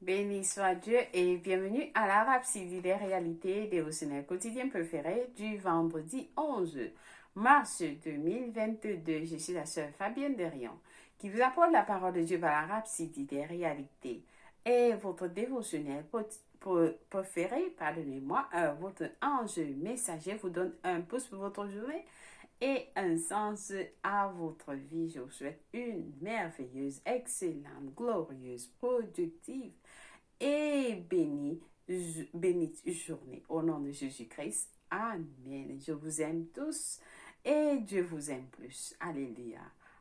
Béni soit Dieu et bienvenue à la Rhapsodie des réalités dévotionnelles quotidiennes préférées du vendredi 11 mars 2022. Je suis la sœur Fabienne Derion qui vous apporte la parole de Dieu par la Rhapsodie des réalités et votre dévotionnel préféré, pardonnez-moi, votre ange messager vous donne un pouce pour votre journée et un sens à votre vie. Je vous souhaite une merveilleuse, excellente, glorieuse, productive et bénite journée. Au nom de Jésus-Christ, Amen. Je vous aime tous et Dieu vous aime plus. Alléluia.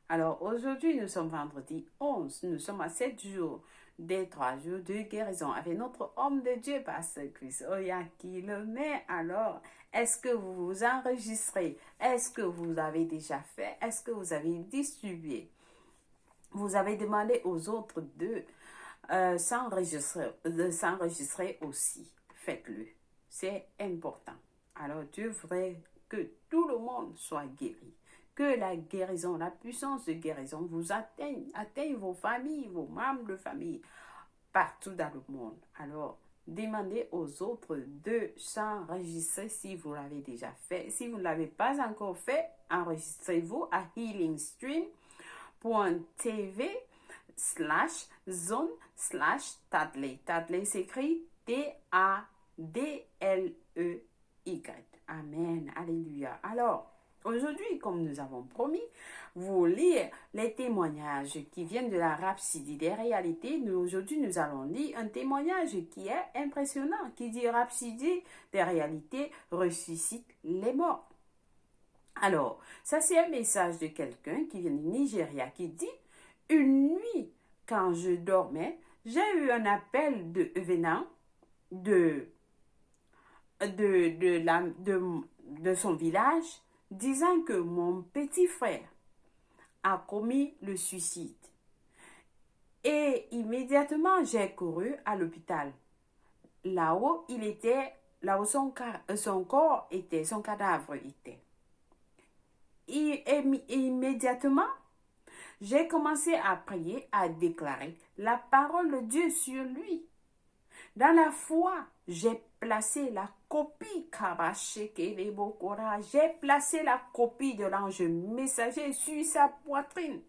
Alors aujourd'hui, nous sommes vendredi 11. Nous sommes à 7 jours des 3 jours de guérison avec notre homme de Dieu, Pasteur Chris Oyakilome. Alors, est-ce que vous vous enregistrez? Est-ce que vous avez déjà fait? Est-ce que vous avez distribué? Vous avez demandé aux autres de s'enregistrer aussi. Faites-le. C'est important. Alors Dieu voudrait que tout le monde soit guéri. Que la guérison, la puissance de guérison vous atteigne vos familles, vos membres de famille, partout dans le monde. Alors, demandez aux autres de s'enregistrer si vous l'avez déjà fait. Si vous ne l'avez pas encore fait, enregistrez-vous à healingstream.tv/zone/Tadley. Tadley s'écrit Tadley. Amen. Alléluia. Alors, aujourd'hui, comme nous avons promis, vous lire les témoignages qui viennent de la Rhapsodie des réalités. Aujourd'hui, nous allons lire un témoignage qui est impressionnant, qui dit Rhapsodie des réalités ressuscite les morts. Alors, ça c'est un message de quelqu'un qui vient du Nigeria qui dit « Une nuit, quand je dormais, j'ai eu un appel venant de son village disant que mon petit frère a commis le suicide. Et immédiatement, j'ai couru à l'hôpital. Là-haut, son corps était, son cadavre était. Et immédiatement, j'ai commencé à prier, à déclarer la parole de Dieu sur lui. Dans la foi, j'ai placé la copie j'ai placé la copie de l'ange messager sur sa poitrine.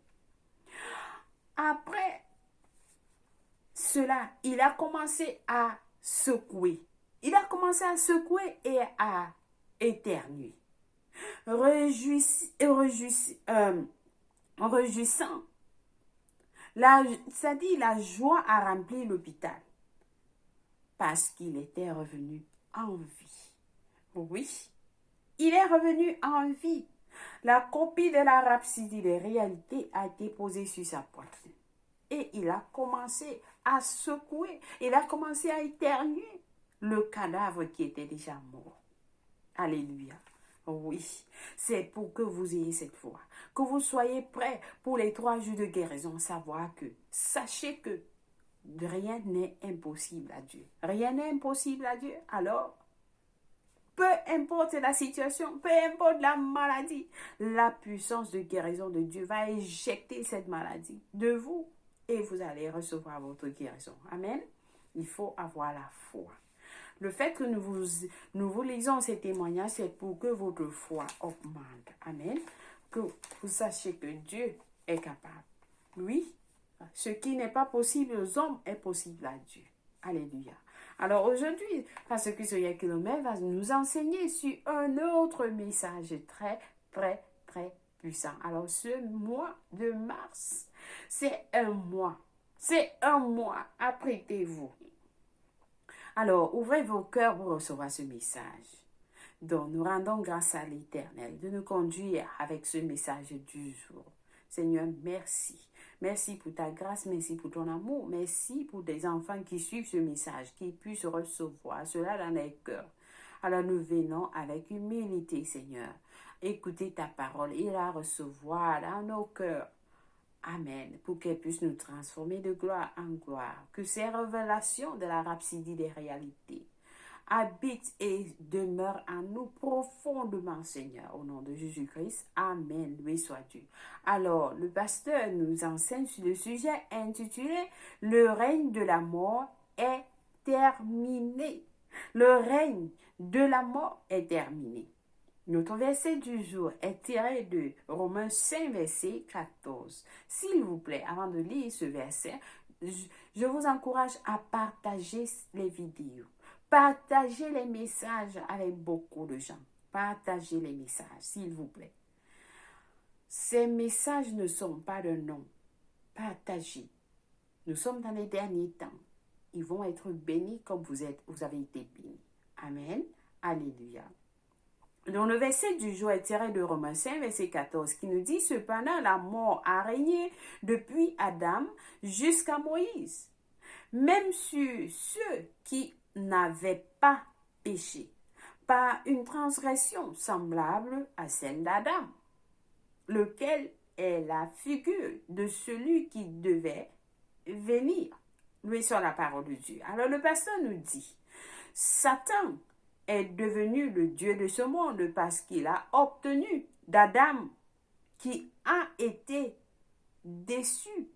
Après cela, il a commencé à secouer. Il a commencé à secouer et à éternuer. Réjouissant. Ça dit, la joie a rempli l'hôpital parce qu'il était revenu en vie. Oui, il est revenu en vie. La copie de la Rhapsodie des réalités a été posée sur sa poitrine. Et il a commencé à secouer, il a commencé à éternuer le cadavre qui était déjà mort. Alléluia. Oui, c'est pour que vous ayez cette foi, que vous soyez prêts pour les 3 jours de guérison, sachez que rien n'est impossible à Dieu. Rien n'est impossible à Dieu. Alors, peu importe la situation, peu importe la maladie, la puissance de guérison de Dieu va éjecter cette maladie de vous et vous allez recevoir votre guérison. Amen. Il faut avoir la foi. Le fait que nous vous lisons ces témoignages, c'est pour que votre foi augmente. Amen. Que vous sachiez que Dieu est capable. Oui, ce qui n'est pas possible aux hommes est possible à Dieu. Alléluia. Alors aujourd'hui, Pasteur Chris Oyakilome va nous enseigner sur un autre message très, très, très puissant. Alors ce mois de mars, c'est un mois. C'est un mois. Apprêtez-vous. Alors, ouvrez vos cœurs pour recevoir ce message. Donc, nous rendons grâce à l'Éternel de nous conduire avec ce message du jour. Seigneur, merci. Merci pour ta grâce, merci pour ton amour, merci pour des enfants qui suivent ce message, qui puissent recevoir cela dans les cœurs. Alors, nous venons avec humilité, Seigneur, écouter ta parole et la recevoir dans nos cœurs. Amen. Pour qu'elle puisse nous transformer de gloire en gloire. Que ces révélations de la Rhapsodie des réalités habitent et demeurent en nous profondément, Seigneur. Au nom de Jésus-Christ. Amen. Loué soit Dieu. Alors, le pasteur nous enseigne sur le sujet intitulé « Le règne de la mort est terminé. Le règne de la mort est terminé. Notre verset du jour est tiré de Romains 5, verset 14. S'il vous plaît, avant de lire ce verset, je vous encourage à partager les vidéos. Partagez les messages avec beaucoup de gens. Partagez les messages, s'il vous plaît. Ces messages ne sont pas de nom. Partagez. Nous sommes dans les derniers temps. Ils vont être bénis comme vous avez été bénis. Amen. Alléluia. Donc, le verset du jour est tiré de Romains 5, verset 14, qui nous dit « Cependant, la mort a régné depuis Adam jusqu'à Moïse, même sur ceux qui n'avaient pas péché, par une transgression semblable à celle d'Adam, lequel est la figure de celui qui devait venir. » Lui sur la parole de Dieu. Alors, le pasteur nous dit « Satan est devenu le Dieu de ce monde parce qu'il a obtenu d'Adam qui a été déçu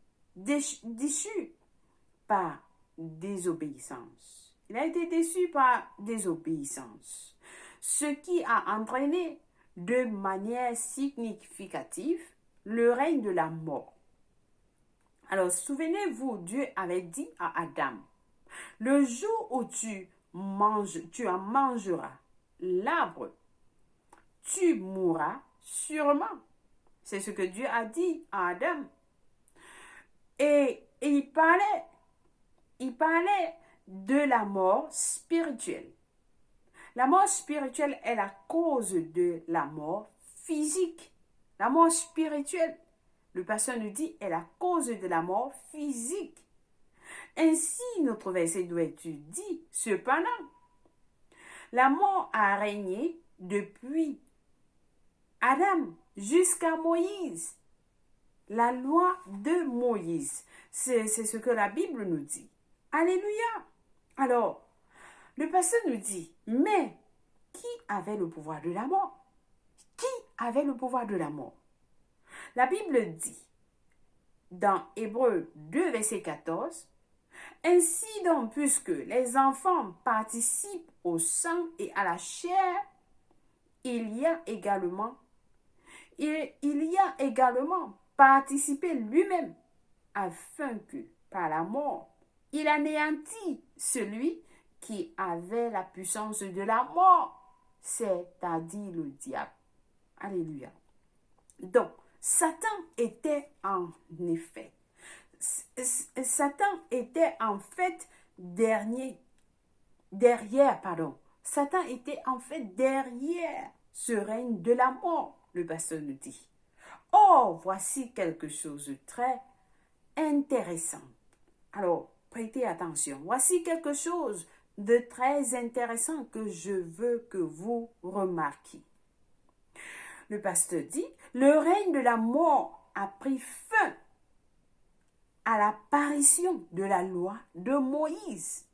par désobéissance. Il a été déçu par désobéissance, ce qui a entraîné de manière significative le règne de la mort. Alors, souvenez-vous, Dieu avait dit à Adam, « Le jour où tu en mangeras l'arbre, tu mourras sûrement. » C'est ce que Dieu a dit à Adam. Et il parlait de la mort spirituelle. La mort spirituelle est la cause de la mort physique. La mort spirituelle, le pasteur nous dit, est la cause de la mort physique. Ainsi, notre verset doit être dit, cependant, la mort a régné depuis Adam jusqu'à Moïse. La loi de Moïse, c'est ce que la Bible nous dit. Alléluia. Alors, le pasteur nous dit, mais qui avait le pouvoir de la mort? Qui avait le pouvoir de la mort? La Bible dit, dans Hébreux 2, verset 14, « Ainsi donc, puisque les enfants participent au sang et à la chair, il y a également participé lui-même, afin que, par la mort, il anéantit celui qui avait la puissance de la mort, c'est-à-dire le diable. » Alléluia. Donc, Satan était en fait derrière ce règne de la mort, le pasteur nous dit. Or, voici quelque chose de très intéressant. Alors, prêtez attention. Voici quelque chose de très intéressant que je veux que vous remarquiez. Le pasteur dit, le règne de la mort a pris fin à l'apparition de la loi de Moïse.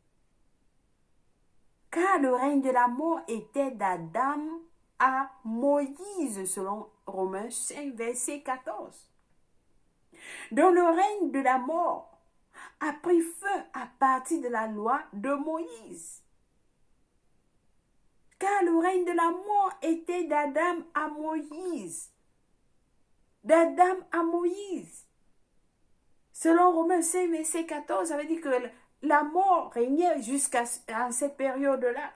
Car le règne de la mort était d'Adam à Moïse, selon Romains 5, verset 14. Donc le règne de la mort a pris fin à partir de la loi de Moïse. Car le règne de la mort était d'Adam à Moïse. D'Adam à Moïse. Selon Romains 5, verset 14, ça veut dire que la mort régnait jusqu'à cette période-là.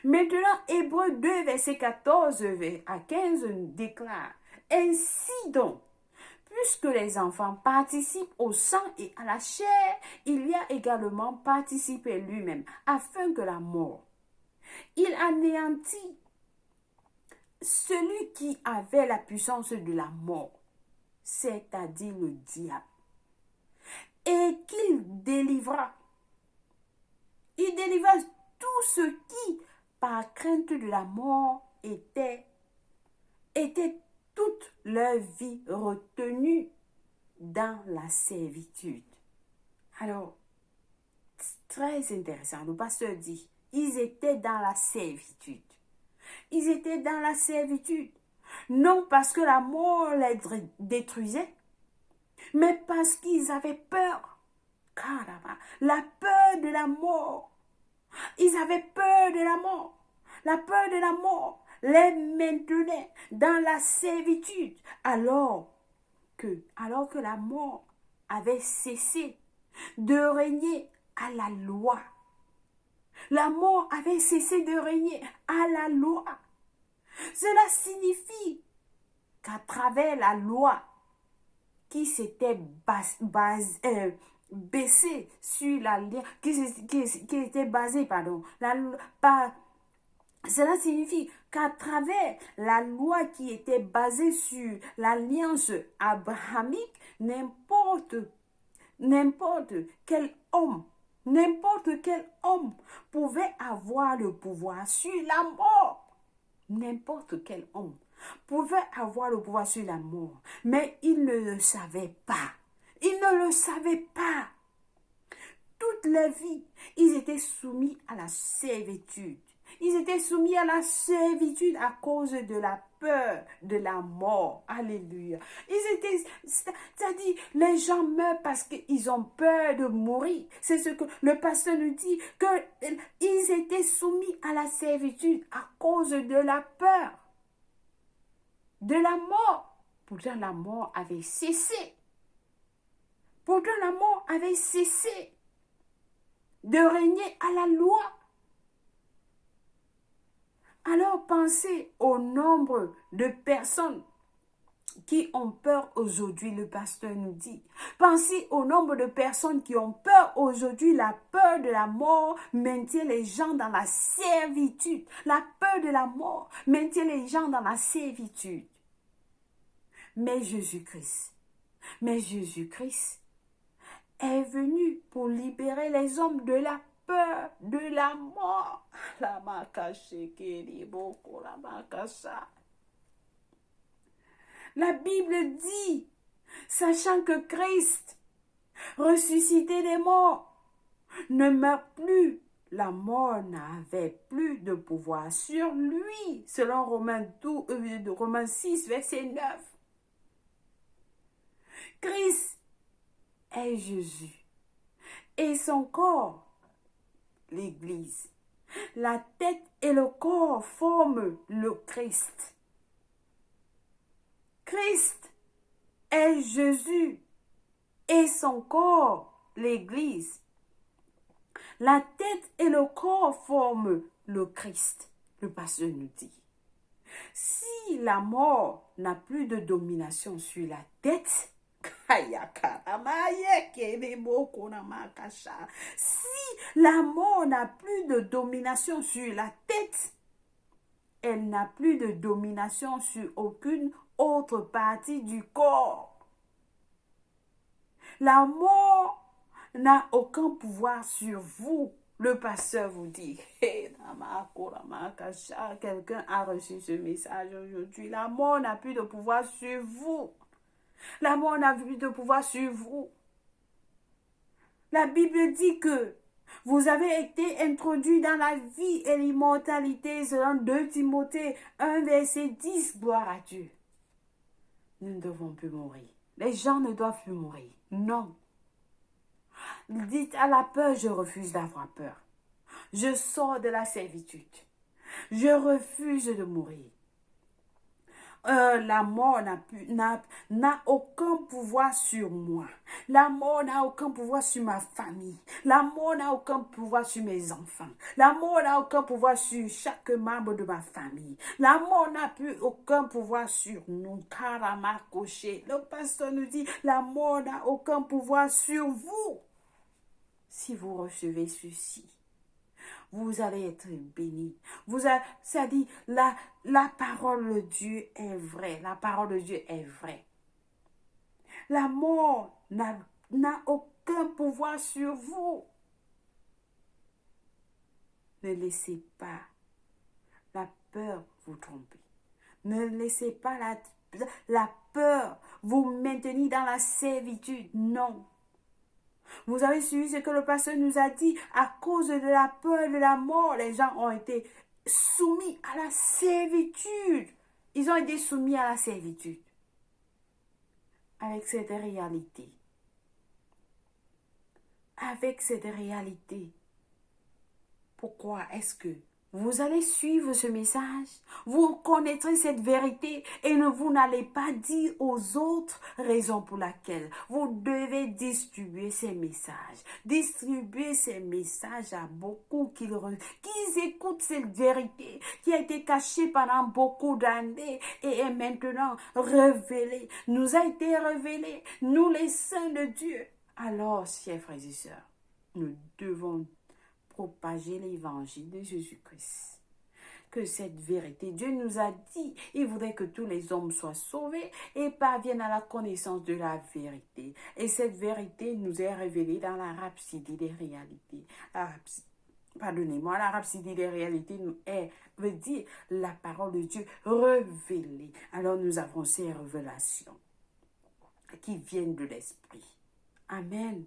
Maintenant, Hébreux 2, verset 14 à 15 déclare, « Ainsi donc, puisque les enfants participent au sang et à la chair, il y a également participé lui-même, afin que la mort, il anéantit celui qui avait la puissance de la mort, c'est-à-dire le diable, et qu'il délivra. Il délivra tout ce qui, par crainte de la mort, était toute leur vie retenue dans la servitude. Alors, très intéressant, le pasteur dit, ils étaient dans la servitude. Ils étaient dans la servitude, non parce que la mort les détruisait, mais parce qu'ils avaient peur. Caramba, la peur peur de la mort. Ils avaient peur de la mort. La peur de la mort les maintenait dans la servitude alors que la mort avait cessé de régner à la loi. La mort avait cessé de régner à la loi. Cela signifie qu'à travers la loi qui s'était baissée sur la qui était basée, cela signifie qu'à travers la loi qui était basée sur l'alliance abrahamique, n'importe quel homme pouvait avoir le pouvoir sur la mort. N'importe quel homme pouvait avoir le pouvoir sur la mort, mais il ne le savait pas. Il ne le savait pas. Toute leur vie, ils étaient soumis à la servitude. Ils étaient soumis à la servitude à cause de la peur de la mort. Alléluia. C'est-à-dire, les gens meurent parce qu'ils ont peur de mourir. C'est ce que le pasteur nous dit, qu'ils étaient soumis à la servitude à cause de la peur de la mort. Pourtant, la mort avait cessé. Pourtant, la mort avait cessé de régner à la loi. Alors pensez au nombre de personnes qui ont peur aujourd'hui, le pasteur nous dit. Pensez au nombre de personnes qui ont peur aujourd'hui. La peur de la mort maintient les gens dans la servitude. La peur de la mort maintient les gens dans la servitude. Mais Jésus-Christ est venu pour libérer les hommes de la peur de la mort. La Bible dit, sachant que Christ, ressuscité des morts, ne meurt plus, la mort n'avait plus de pouvoir sur lui, selon Romains 6, verset 9. Christ est Jésus et son corps, l'Église. La tête et le corps forment le Christ. Christ est Jésus et son corps, l'Église. La tête et le corps forment le Christ. Le pasteur nous dit. Si la mort n'a plus de domination sur la tête, si la mort n'a plus de domination sur la tête, elle n'a plus de domination sur aucune autre partie du corps. La mort n'a aucun pouvoir sur vous. Le pasteur vous dit, quelqu'un a reçu ce message aujourd'hui. La mort n'a plus de pouvoir sur vous. La mort n'a plus de pouvoir sur vous. La Bible dit que vous avez été introduits dans la vie et l'immortalité selon 2 Timothée 1, verset 10. Gloire à Dieu. Nous ne devons plus mourir. Les gens ne doivent plus mourir. Non. Dites à la peur, je refuse d'avoir peur. Je sors de la servitude. Je refuse de mourir. La mort n'a aucun pouvoir sur moi. La mort n'a aucun pouvoir sur ma famille. La mort n'a aucun pouvoir sur mes enfants. La mort n'a aucun pouvoir sur chaque membre de ma famille. La mort n'a plus aucun pouvoir sur nous. Le pasteur nous dit, la mort n'a aucun pouvoir sur vous. Si vous recevez ceci, vous allez être bénis. Ça dit, la parole de Dieu est vraie. La parole de Dieu est vraie. La mort n'a aucun pouvoir sur vous. Ne laissez pas la peur vous tromper. Ne laissez pas la peur vous maintenir dans la servitude. Non. Vous avez suivi ce que le pasteur nous a dit. À cause de la peur de la mort, les gens ont été soumis à la servitude. Ils ont été soumis à la servitude. Avec cette réalité. avec cette réalité. Pourquoi est-ce que vous allez suivre ce message? Vous connaîtrez cette vérité et vous n'allez pas dire aux autres raisons pour laquelle vous devez distribuer ces messages. Distribuer ces messages à beaucoup qui écoutent cette vérité qui a été cachée pendant beaucoup d'années et est maintenant révélée. Nous a été révélée, nous les saints de Dieu. Alors, chers frères et sœurs, nous devons propager l'évangile de Jésus-Christ. Que cette vérité, Dieu nous a dit, il voudrait que tous les hommes soient sauvés et parviennent à la connaissance de la vérité. Et cette vérité nous est révélée dans la rhapsodie des réalités. Pardonnez-moi, la rhapsodie des réalités veut dire la parole de Dieu révélée. Alors nous avons ces révélations qui viennent de l'Esprit. Amen.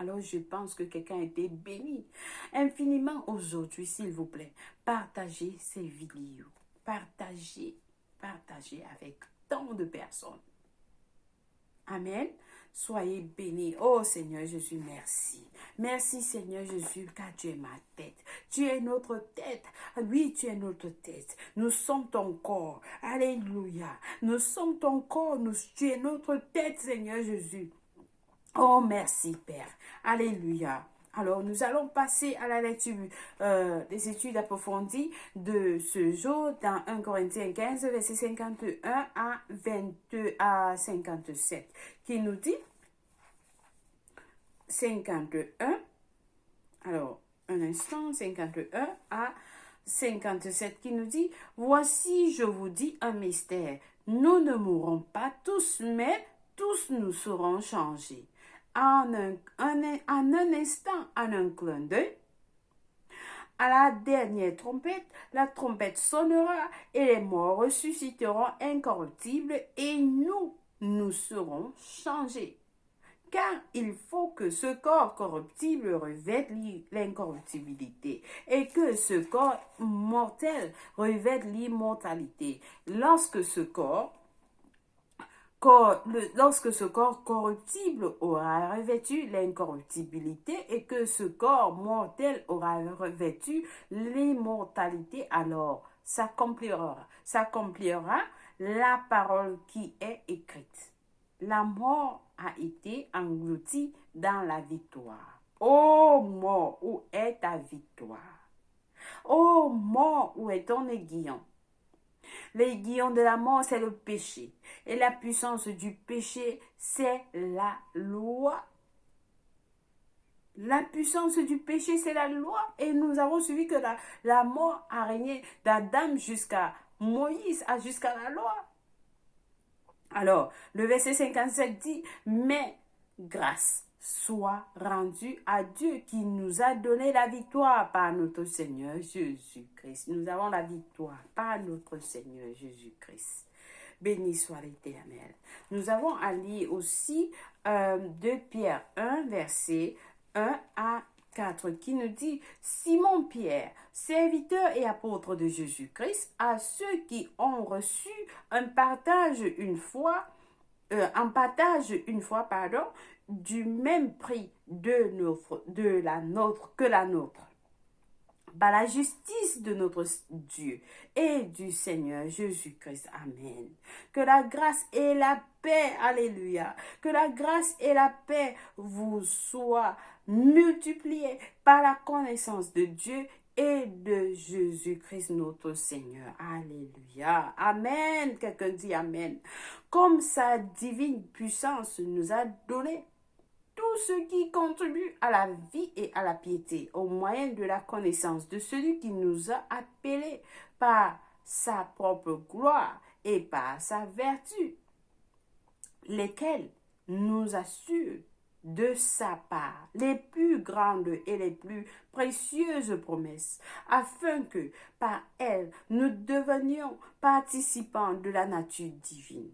Alors, je pense que quelqu'un a été béni infiniment aujourd'hui, s'il vous plaît. Partagez ces vidéos. Partagez avec tant de personnes. Amen. Soyez bénis. Oh Seigneur Jésus, merci. Merci Seigneur Jésus, car tu es ma tête. Tu es notre tête. Oui, tu es notre tête. Nous sommes ton corps. Alléluia. Nous sommes ton corps. Tu es notre tête, Seigneur Jésus. Oh, merci, Père. Alléluia. Alors, nous allons passer à la lecture des études approfondies de ce jour dans 1 Corinthiens 15, verset 51 à 22 à 57, qui nous dit 51, alors, un instant, 51 à 57, qui nous dit, « Voici, je vous dis un mystère. Nous ne mourrons pas tous, mais tous nous serons changés. En un instant, en un clin d'œil, à la dernière trompette, la trompette sonnera et les morts ressusciteront incorruptibles et nous serons changés. Car il faut que ce corps corruptible revête l'incorruptibilité et que ce corps mortel revête l'immortalité. Lorsque ce corps corruptible aura revêtu l'incorruptibilité et que ce corps mortel aura revêtu l'immortalité, alors s'accomplira la parole qui est écrite. La mort a été engloutie dans la victoire. Ô mort, où est ta victoire? Ô mort, où est ton aiguillon? L'aiguillon de la mort, c'est le péché. Et la puissance du péché, c'est la loi. La puissance du péché, c'est la loi. Et nous avons suivi que la mort a régné d'Adam jusqu'à Moïse, jusqu'à la loi. Alors, le verset 57 dit, « Mais grâce soit rendue à Dieu qui nous a donné la victoire par notre Seigneur Jésus-Christ. » Nous avons la victoire par notre Seigneur Jésus-Christ. Béni soit l'Éternel. Nous avons à lire aussi 2 Pierre 1, verset 1 à 4, qui nous dit, « Simon Pierre, serviteur et apôtre de Jésus-Christ, à ceux qui ont reçu un partage une fois, du même prix que la nôtre, par la justice de notre Dieu et du Seigneur Jésus-Christ. Amen. Que la grâce et la paix, alléluia, que la grâce et la paix vous soient multipliées par la connaissance de Dieu et de Jésus-Christ notre Seigneur. Alléluia. Amen. Quelqu'un dit Amen. Comme sa divine puissance nous a donné tout ce qui contribue à la vie et à la piété, au moyen de la connaissance de celui qui nous a appelés par sa propre gloire et par sa vertu, lesquels nous assurent de sa part les plus grandes et les plus précieuses promesses, afin que par elles nous devenions participants de la nature divine,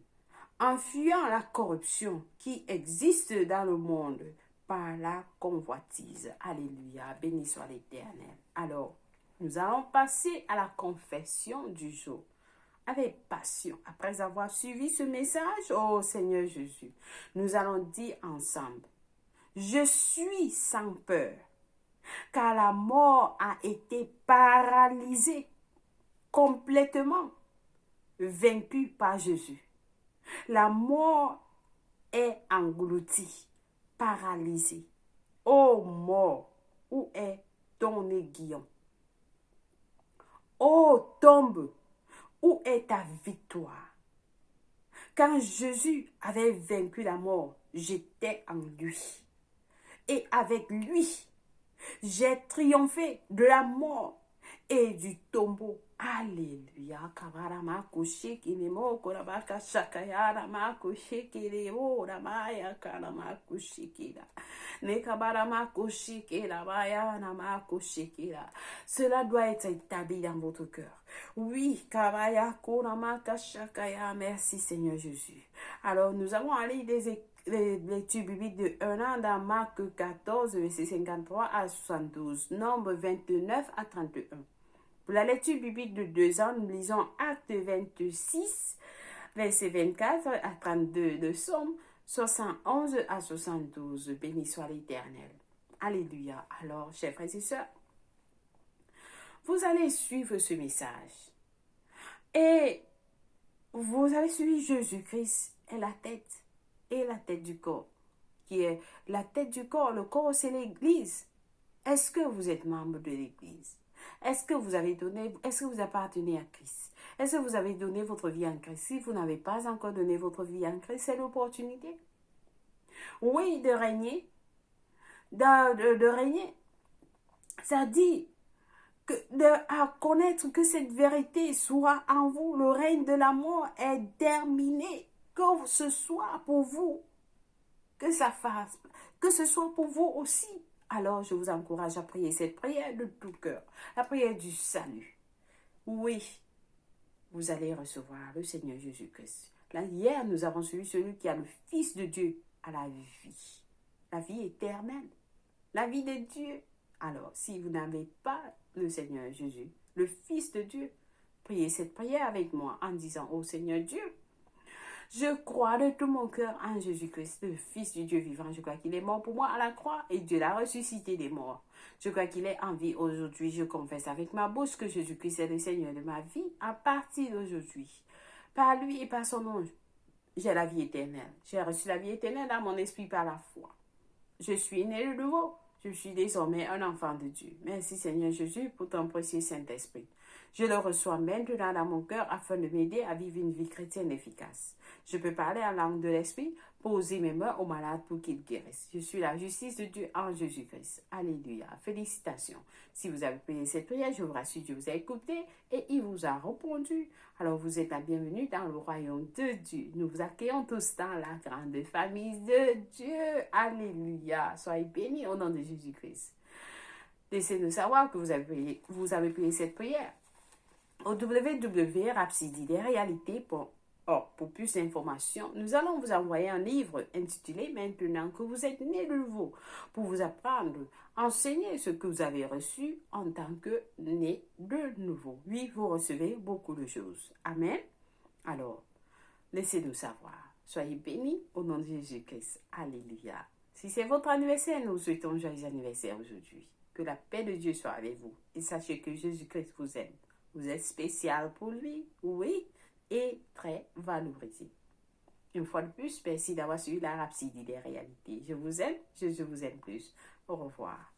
en fuyant la corruption qui existe dans le monde par la convoitise. Alléluia, béni soit l'Éternel. Alors, nous allons passer à la confession du jour. Avec passion, après avoir suivi ce message, oh Seigneur Jésus, nous allons dire ensemble, Je suis sans peur, car la mort a été paralysée, complètement vaincue par Jésus. La mort est engloutie, paralysée. Ô mort, où est ton aiguillon? Ô tombe, où est ta victoire? Quand Jésus avait vaincu la mort, j'étais en lui. Et avec lui, j'ai triomphé de la mort et du tombeau. Alléluia. Kabarama kushi kinemo korabaka shakayara ma kushi kiremo ramaya karama kushi kira. Ne kabarama kushi kira baya nama kushi kira. Cela doit être établi dans votre cœur. Oui, kabaya koramaka shakaya. Merci Seigneur Jésus. Alors nous allons aller l'étude biblique de 1 an dans Marc 14, verset 53 à 72, Nombre 29 à 31. Pour la lecture biblique de 2 ans, nous lisons Acte 26, verset 24 à 32, de Somme 71 à 72. Béni soit l'Éternel. Alléluia. Alors, chers frères et sœurs, vous allez suivre ce message. Et vous avez suivi Jésus-Christ est la tête et la tête du corps. Qui est la tête du corps. Le corps, c'est l'Église. Est-ce que vous êtes membre de l'Église? Est-ce que vous appartenez à Christ? Est-ce que vous avez donné votre vie en Christ? Si vous n'avez pas encore donné votre vie en Christ, c'est l'opportunité. Oui, de régner. De régner. Ça dit à connaître que cette vérité soit en vous. Le règne de la mort est terminé. Que ce soit pour vous, que ce soit pour vous aussi. Alors, je vous encourage à prier cette prière de tout cœur, la prière du salut. Oui, vous allez recevoir le Seigneur Jésus-Christ. Là, hier, nous avons suivi celui qui a le Fils de Dieu à la vie éternelle, la vie de Dieu. Alors, si vous n'avez pas le Seigneur Jésus, le Fils de Dieu, priez cette prière avec moi en disant: ô Seigneur Dieu, je crois de tout mon cœur en Jésus-Christ, le Fils du Dieu vivant. Je crois qu'il est mort pour moi à la croix et Dieu l'a ressuscité des morts. Je crois qu'il est en vie aujourd'hui. Je confesse avec ma bouche que Jésus-Christ est le Seigneur de ma vie à partir d'aujourd'hui. Par lui et par son nom, j'ai la vie éternelle. J'ai reçu la vie éternelle dans mon esprit par la foi. Je suis né de nouveau. Je suis désormais un enfant de Dieu. Merci Seigneur Jésus pour ton précieux Saint-Esprit. Je le reçois maintenant dans mon cœur afin de m'aider à vivre une vie chrétienne efficace. Je peux parler en langue de l'Esprit, poser mes mains aux malades pour qu'ils guérissent. Je suis la justice de Dieu en Jésus-Christ. Alléluia. Félicitations. Si vous avez prié cette prière, je vous rassure, Dieu vous a écouté et il vous a répondu. Alors vous êtes la bienvenue dans le royaume de Dieu. Nous vous accueillons tous dans la grande famille de Dieu. Alléluia. Soyez bénis au nom de Jésus-Christ. Laissez-nous savoir que vous avez prié cette prière au www.rhapsodiederealité.org. Pour plus d'informations, nous allons vous envoyer un livre intitulé « Maintenant que vous êtes né de nouveau » pour vous apprendre, enseigner ce que vous avez reçu en tant que né de nouveau. Oui, vous recevez beaucoup de choses. Amen. Alors, laissez-nous savoir. Soyez bénis au nom de Jésus-Christ. Alléluia. Si c'est votre anniversaire, nous vous souhaitons joyeux anniversaire aujourd'hui. Que la paix de Dieu soit avec vous. Et sachez que Jésus-Christ vous aime. Vous êtes spécial pour lui, oui, et très valorisé. Une fois de plus, merci d'avoir suivi la Rhapsodie des réalités. Je vous aime, je vous aime plus. Au revoir.